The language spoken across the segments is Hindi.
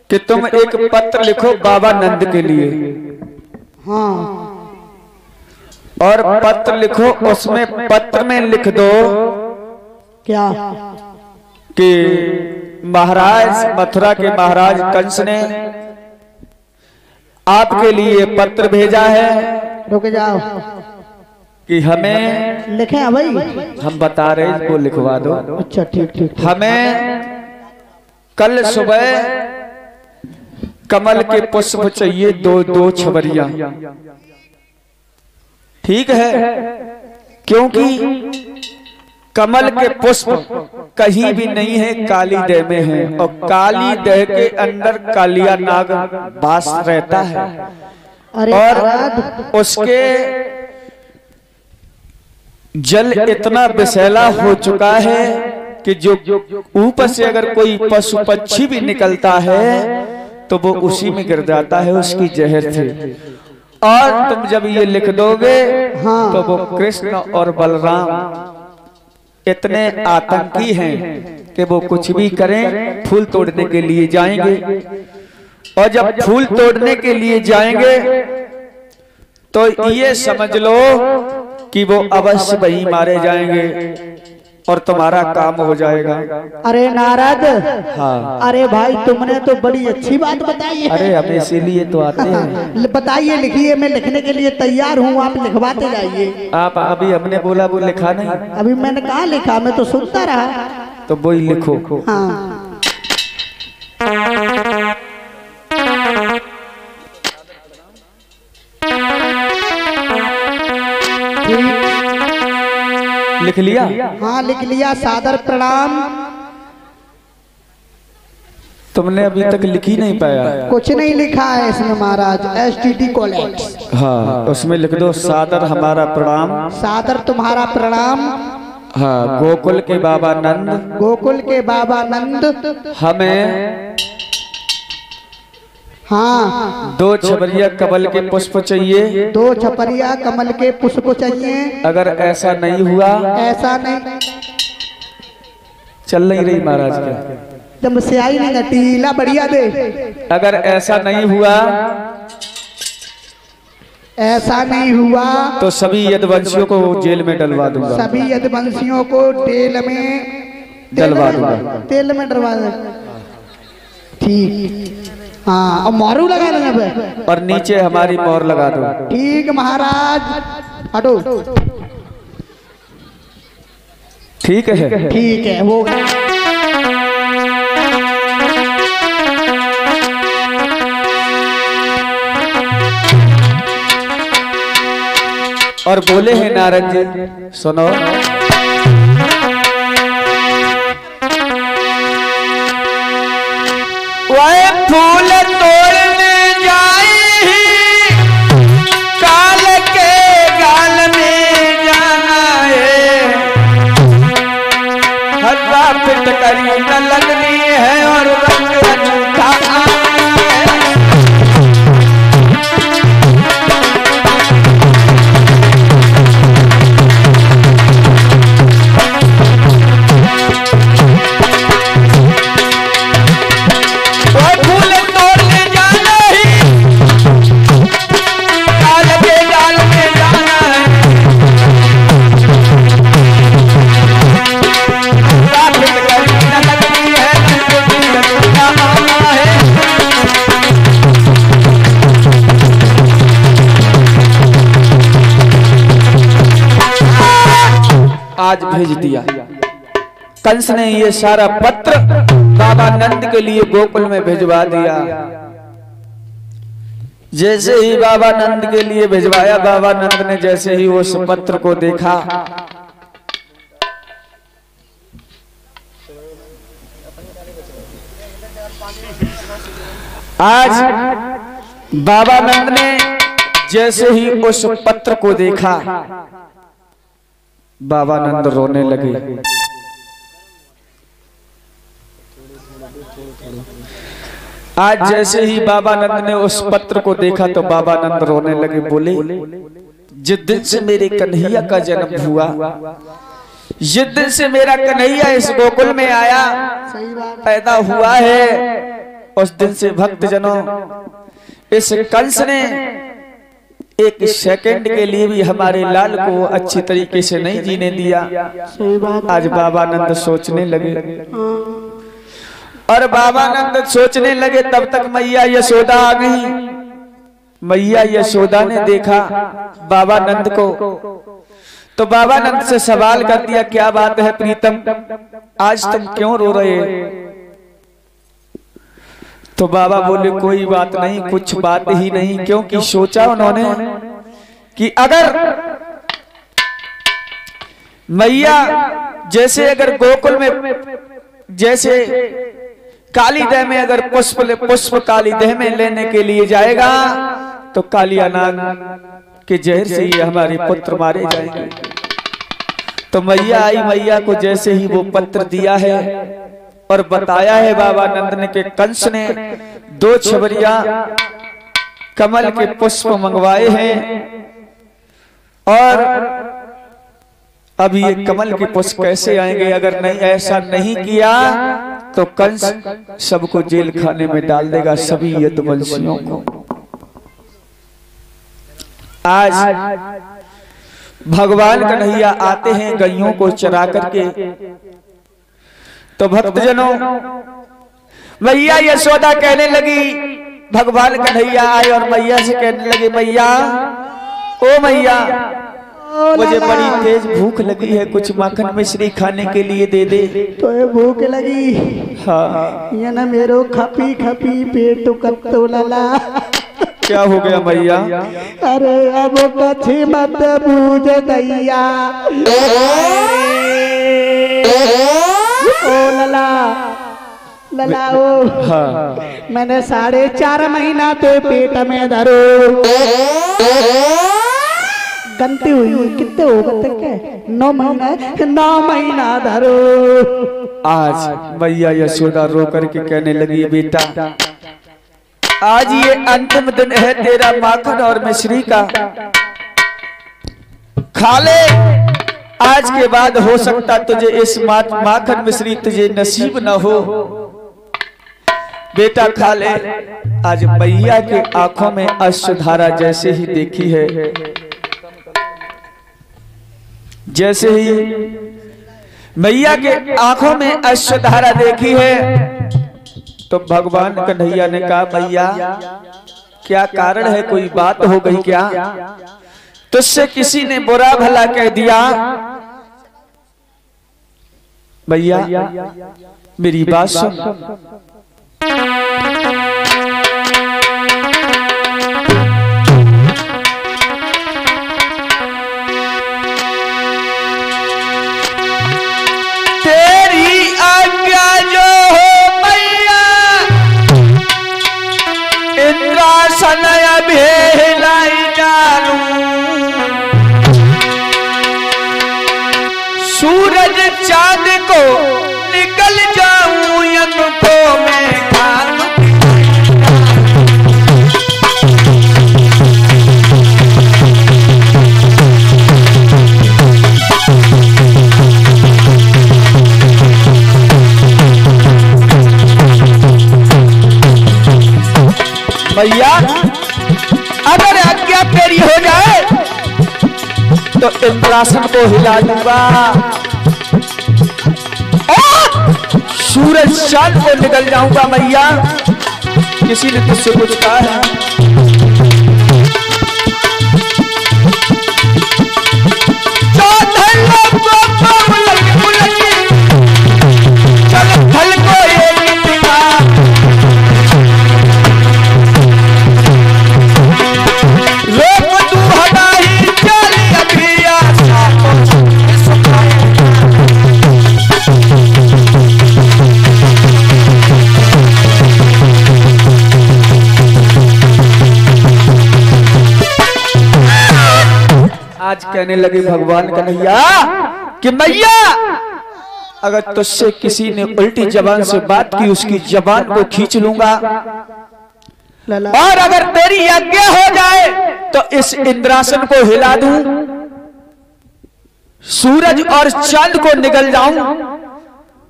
कि तुम एक पत्र लिखो बाबा नंद के लिए। हाँ। और पत्र लिखो, उसमें पत्र में लिख दो क्या कि महाराज मथुरा के महाराज कंस ने आपके लिए पत्र भेजा है। रुक जाओ कि हमें लिखे भाई, हम बता रहे वो लिखवा दो। अच्छा ठीक ठीक। हमें कल सुबह कमल के पुष्प चाहिए, दो छबरिया। ठीक है, क्योंकि कमल के पुष्प कहीं भी नहीं है, काली देह में है, और काली देह के अंदर कालिया नाग वास रहता है। और उसके जल इतना विषैला हो चुका है कि जो ऊपर से अगर कोई पशु पक्षी भी निकलता है तो वो उसी में गिर जाता है, उसकी जहर से। और तुम जब ये लिख दोगे हाँ। तो वो कृष्ण और बलराम इतने आतंकी हैं कि वो कुछ भी करें, फूल तोड़ने के लिए जाएंगे। और जब फूल तोड़ने के लिए जाएंगे तो ये समझ लो कि वो अवश्य वहीं मारे जाएंगे और तुम्हारा काम हो जाएगा। अरे नारद, हाँ। अरे भाई तुमने तो बड़ी अच्छी बात बताई है। अरे हम इसीलिए तो आते हैं। बताइए, लिखिए, मैं लिखने के लिए तैयार हूँ, आप लिखवाते जाइए। आप अभी हमने बोला वो लिखा नहीं। अभी मैंने कहा लिखा, मैं तो सुनता रहा। तो वही लिखो। हाँ। लिख लिया? हाँ लिख लिया। सादर प्रणाम। तुमने अभी तक लिख ही नहीं पाया? कुछ नहीं लिखा है इसमें महाराज, STD कॉलेज। हाँ, उसमें लिख दो सादर हमारा प्रणाम। सादर तुम्हारा प्रणाम। हाँ, गोकुल के बाबा नंद। गोकुल के बाबा नंद हमें हाँ 2 छबरिया कमल के पुष्प चाहिए। 2 छपरिया कमल के पुष्प चाहिए। अगर ऐसा नहीं हुआ, ऐसा नहीं चल नहीं रही महाराज क्या? एकदम स्याही नहीं टीला बढ़िया दे। अगर ऐसा नहीं हुआ, ऐसा नहीं हुआ तो सभी यदुवंशियों को जेल में डलवा दूंगा। सभी यदुवंशियों को तेल में डलवा दूंगा। तेल में डलवा दे। ठीक। हाँ, और मोरू लगा देना पे। और नीचे हमारी मोहर लगा दो। ठीक महाराज। हटो। ठीक है? ठीक है, वो और बोले हैं नारद जी, सुनो। वह फूल तोड़ने जाए काल के गाल में जाना है, हल्ला पिट करी न लगनी है और रंग अनूठा है। आज भेज दिया कंस ने। ये सारा पत्र बाबा नंद के लिए गोकुल में भिजवा दिया। जैसे ही बाबा नंद के लिए भिजवाया, बाबा नंद ने जैसे ही उस पत्र को देखा, आज बाबा नंद ने जैसे ही उस पत्र को देखा, बाबा नंद रोने लगे। आज जैसे ही बाबा नंद ने उस पत्र को देखा तो बाबा नंद रोने लगे। बोले, जिस दिन से मेरे कन्हैया का जन्म हुआ, जिस दिन से मेरा कन्हैया इस गोकुल में आया, पैदा हुआ है, उस दिन से भक्त जनों इस कंस ने एक सेकंड के लिए भी हमारे लाल को अच्छी तरीके से नहीं जीने दिया। आज बाबानंद सोचने लगे और बाबानंद सोचने लगे, तब तक मैया यशोदा आ गई। मैया यशोदा ने देखा बाबानंद को तो बाबानंद से सवाल कर दिया, क्या बात है प्रीतम, आज तुम क्यों रो रहे? तो बाबा बोले कोई बात नहीं, कुछ बात ही नहीं। क्योंकि सोचा उन्होंने कि अगर मैया जैसे अगर गोकुल में जैसे कालीदह में अगर पुष्प कालीदह में लेने के लिए जाएगा तो कालिया नाग के जहर से ही हमारे पुत्र मारे जाएंगे। तो मैया आई, मैया को जैसे ही वो पत्र दिया है और बताया है बाबानंद ने कि कंस ने 2 छबरिया कमल के पुष्प मंगवाए हैं और अभी ये कमल के पुष्प कैसे आएंगे? अगर नहीं ऐसा नहीं किया तो कंस सबको जेल खाने में डाल देगा, सभी यदुवंशियों को। आज भगवान कन्हैया आते हैं गैयों को चरा करके, तो भक्तजनों मैया यशोदा कहने लगी, भगवान कन्हैया आए और मैया से कहने लगे, मैया ओ मैया मुझे बड़ी तेज भूख लगी है, कुछ माखन मिश्री खाने के लिए दे दे। तो ये भूख लगी? हाँ। ये ना मेरो खपी खपी पेट कत्तो लला। क्या हो गया मैया? अरे अब कथी मत बूझ दैया, ओ लला लला ओ। हाँ। मैंने 4.5 महीना तो पेट में धरो, गलती हुई। कितने हो गए के? 9 महीना धरो। आज मैया यशोदा रो करके कहने लगी, बेटा आज ये अंतिम दिन है तेरा माखन और मिश्री का, खा ले। आज के बाद हो सकता तुझे इस माखन मिश्री तुझे नसीब न हो, बेटा खा ले। आज मैया के आंखों में अश्रुधारा जैसे ही देखी है, जैसे ही मैया के आंखों में अश्रुधारा देखी है तो भगवान कन्हैया ने कहा, मैया क्या कारण है, कोई बात हो गई क्या? तुझसे किसी ने बुरा भला कह दिया? मैया मेरी बात सुन। तेरी आज्ञा जो हो मैया, इंद्रासन भेलाई डालूं, सूरज चांद को निकल जाऊं, यज्ञ को मैं खाऊं। भैया अगर आज्ञा तेरी हो जाए तो इंद्रासन को हिला दूंगा, सूरज चांद को निकल जाऊंगा। मैया किसी ने तुझसे कुछ कहा है? फल को आज कहने लगे भगवान कन्हैया कि मैया अगर तुझसे किसी ने उल्टी जबान से बात की उसकी जबान को खींच लूंगा, और अगर तेरी आज्ञा हो जाए तो इस इंद्रासन को हिला दूं, सूरज और चांद को निकल जाऊं,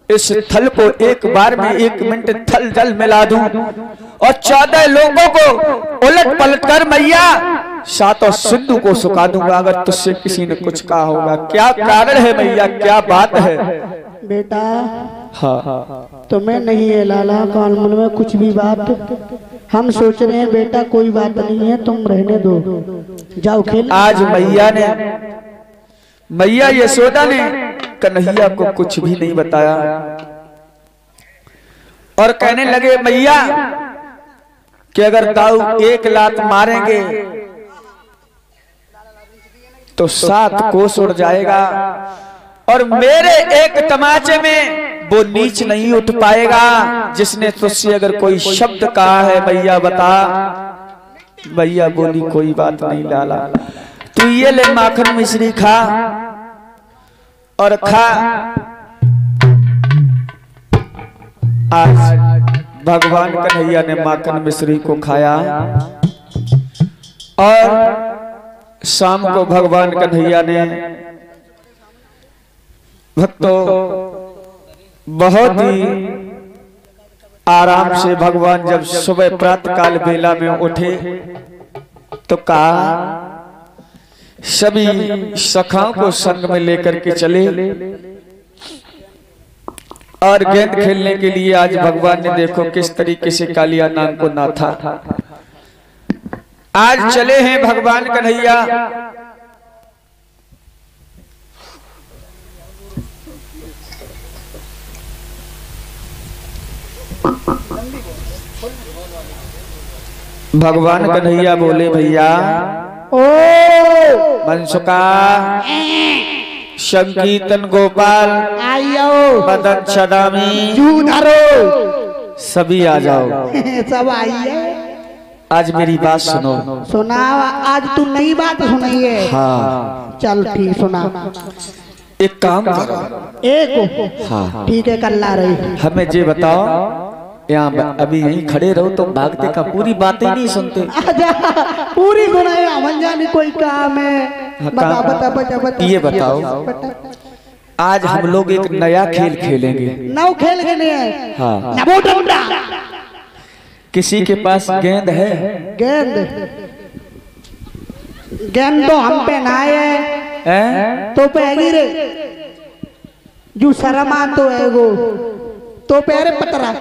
इस थल को एक बार में 1 मिनट थल जल मिला दूं और 14 लोगों को उलट पलट कर मैया सातों सिंधु को सुखा दूंगा अगर तुझसे किसी ने कुछ कहा होगा। क्या कारण है मैया, क्या बात है? बेटा हाँ तुम्हें नहीं है लाला कानून में कुछ भी बात। हम सोच रहे हैं बेटा कोई बात नहीं है, तुम रहने दो, जाओ खेल। आज मैया यशोदा ने कन्हैया को कुछ भी नहीं बताया और कहने लगे मैया कि अगर दाऊ 1 लात मारेंगे तो 7 कोस उड़ जाएगा और मेरे एक तमाचे में वो नीच नहीं उठ पाएगा। जिसने तुझसे अगर कोई शब्द कहा है मैया बता। मैया बोली कोई बात नहीं लाला, तू ये ले माखन मिश्री खा और खा। आज भगवान कन्हैया ने माखन मिश्री को खाया और शाम को भगवान कन्हैया ने भक्तों बहुत ही आराम से भगवान जब सुबह प्रातः काल बेला में उठे तो कहा सभी सखाओं को संग में लेकर के चले और गेंद खेलने के लिए आज भगवान ने देखो किस तरीके से कालिया नाग को नाथा। आज चले हैं भगवान कन्हैया भगवान कन्हैया बोले भैया ओ मनसुका संकीर्तन गोपाल आइयो मदन छदामी जूनरो सभी आ जाओ। सब आइए। आज मेरी बात सुनो। सुना, आज तू नई बात सुनाई है। हाँ चल ठीक सुना। एक काम करो। एक हाँ ठीक है कल ला रही। हमें ये बताओ, यहाँ अभी यहीं खड़े रहो तो भागते का पूरी बातें नहीं सुनते। आजा पूरी सुनाए अमन जाने कोई काम है। हाँ, बता बता बता बता। ये बताओ आज हम लोग एक नया खेल खेलेंगे। नौ खेल खेले हैं। हाँ नमो डंडा। किसी के पास गेंद है? गेंद गेंद तो हम पे ना है तो पैगी रे जो शर्मा तो है वो तो पैरे पतरा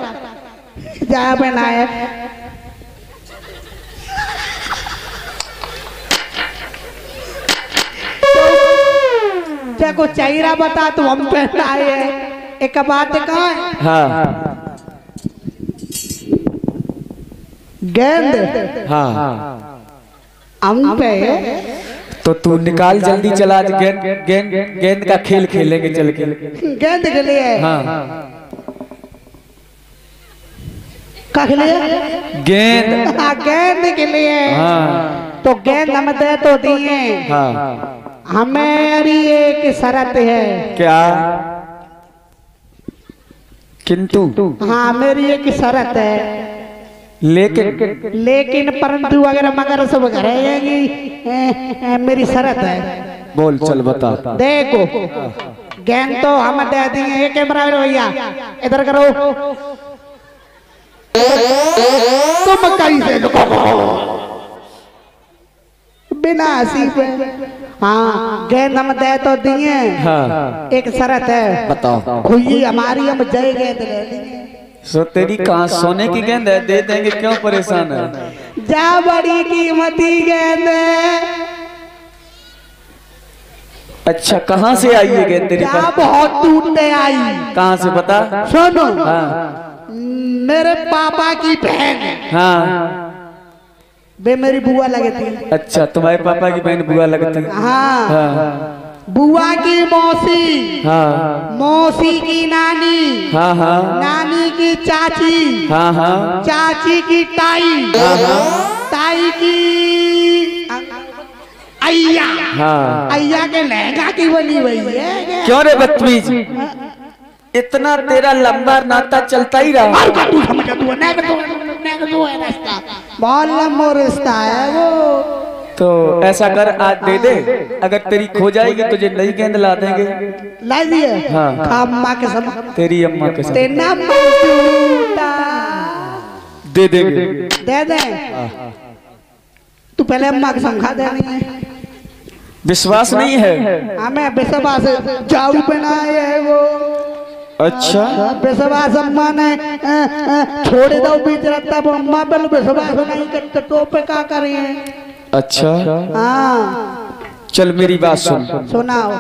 जा पे ना है। को चाहिए बता तो हम पे ना है। एक बात कहा है। हाँ गेंद हाँ हम पे तो तू निकाल जल्दी चला। गेंद गेंद गेंद का खेल खेलेंगे चल के। गेंद के लिए हाँ का के लिए गेंद। हाँ गेंद के लिए। हाँ तो गेंद हम दे तो दिए। हाँ हमारी एक शर्त है। क्या? किंतु हाँ मेरी एक शर्त है। लेकिन परंतु अगर मगर सब करेगी मेरी शर्त है। बोल चल बता। देखो गेंद तो हम दे देंगे। ये कैमरा भैया इधर करो। तुम कैसे बिना हंसी पे। हाँ गेंद हम दे तो दिए। हाँ एक शर्त है। बताओ। खुई हमारी हम जय गेंद ले लेंगे। सो तेरी कहाँ सोने की गेंद है? दे देंगे, क्यों परेशान है? जा बड़ी कीमती गेंद है। अच्छा कहाँ से आई है गेंद तेरे पास? बहुत टूटते आई। कहाँ से बता? सुनो हाँ मेरे पापा की बहन। हाँ वे मेरी बुआ लगे थी। अच्छा तुम्हारे पापा की बहन बुआ लगती है। हाँ, हाँ बुआ की मौसी। हाँ मौसी की नानी। हाँ हाँ नानी की चाची। हाँ हाँ चाची की ताई। ताई की अय्या। हाँ अय्या के लहंगा की बनी हुई है। क्यों रे बदतमीज? इतना तेरा लंबा नाता चलता ही रहा। तू समझ तू बहुत लंबा रिश्ता है वो। तो ऐसा कर, आज दे दे, अगर तेरी खो जाएगी तुझे नई गेंद ला देंगे। ला दिए? हाँ अम्मा के सब, तेरी अम्मा के सब तेना दे देंगे। दे दे। तू पहले अम्मा के समझा देनी है। विश्वास नहीं है? हमें विश्वास जाऊ पहनाए है वो। अच्छा विश्वास अम्मा ने छोड़ दो बीच रास्ता पर, अम्मा पे विश्वास नहीं करते तो पे क्या करें? अच्छा हाँ चल मेरी बात सुन। सुनाओ।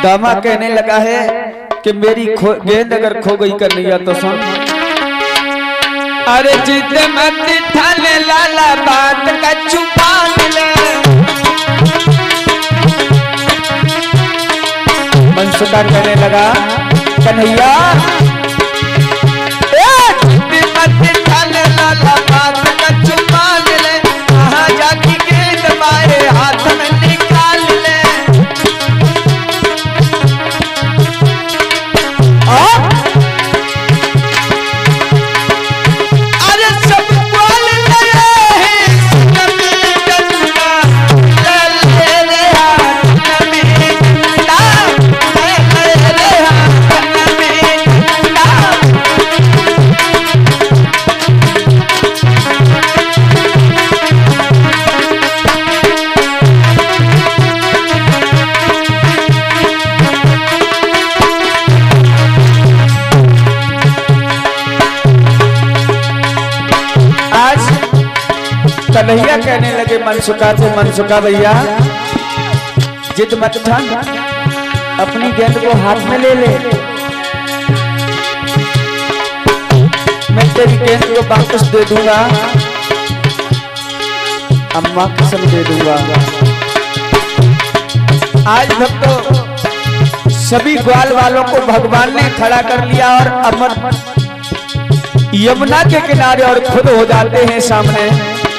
दामा कहने लगा है कि मेरी गेंद अगर खो गई कन्हैया तो सुन। अरे जिद मत ठाने लाला, बात का छुपान ले। मनसुखा कहने लगा कन्हैया जिद मत ठाने लाला, बात का छुपान ले। कहाँ जाके गेंद मारे हाथ में निकाल ले। कन्हैया कहने लगे मनसुखा से, मनसुखा भैया जिद मत ठान, अपनी गेंद को हाथ में ले ले। मैं तेरी गेंद को वापस दे दूंगा, अम्मा कसम दे दूंगा। आज तक तो सभी ग्वाल वालों को भगवान ने खड़ा कर लिया और अमर यमुना के किनारे और खुद हो जाते हैं सामने।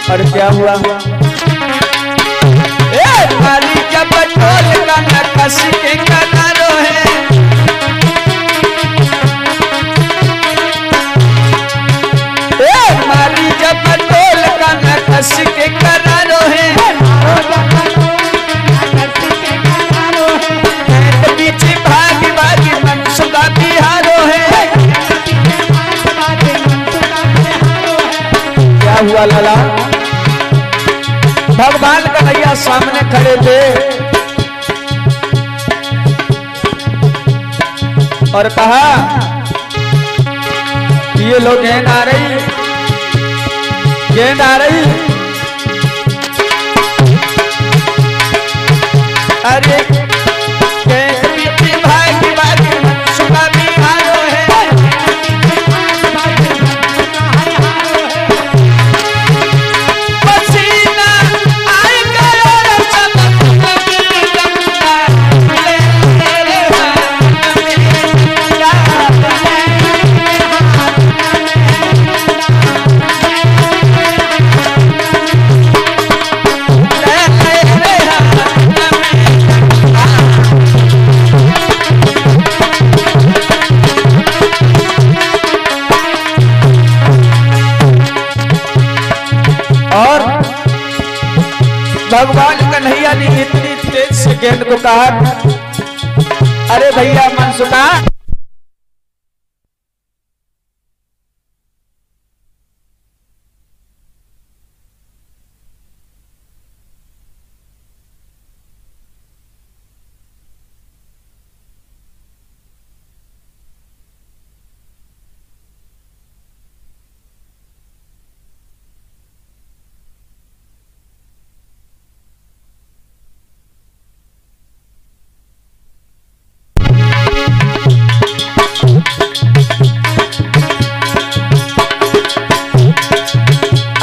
और क्या हुआ? मारी जब ढोल का नक्काश के किनारो है, मारी जब ढोल का नक्काश के किनारो है। पीछे भागी भागी मनसुखा बिहारो है। क्या हुआ लाला? भगवान कन्हैया सामने खड़े थे और कहा ये लो गेंद आ रही, गेंद आ रही। अरे गेंद पीछे भागी भागी मनसुखा बिहारो है। भगवान कन्हैया ने इतनी तेज से गेंद को कहा, अरे भैया मनसुखा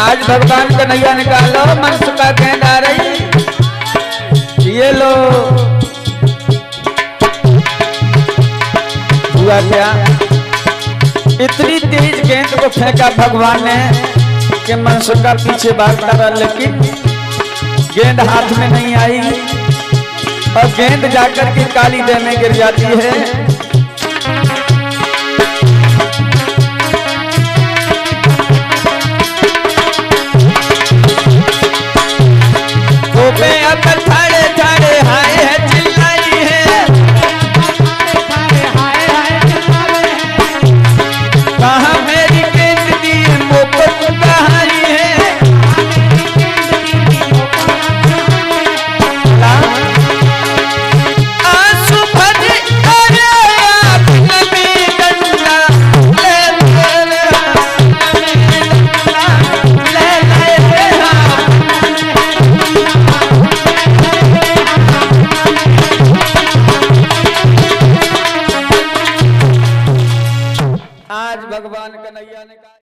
आज भगवान कन्हैया ने कहा लो मनसुखा गेंद आ रही, ये लो। हुआ क्या? इतनी तेज गेंद को फेंका भगवान ने कि मनसुखा पीछे भागता रहा, लेकिन गेंद हाथ में नहीं आई और गेंद जाकर के काली देह में गिर जाती है।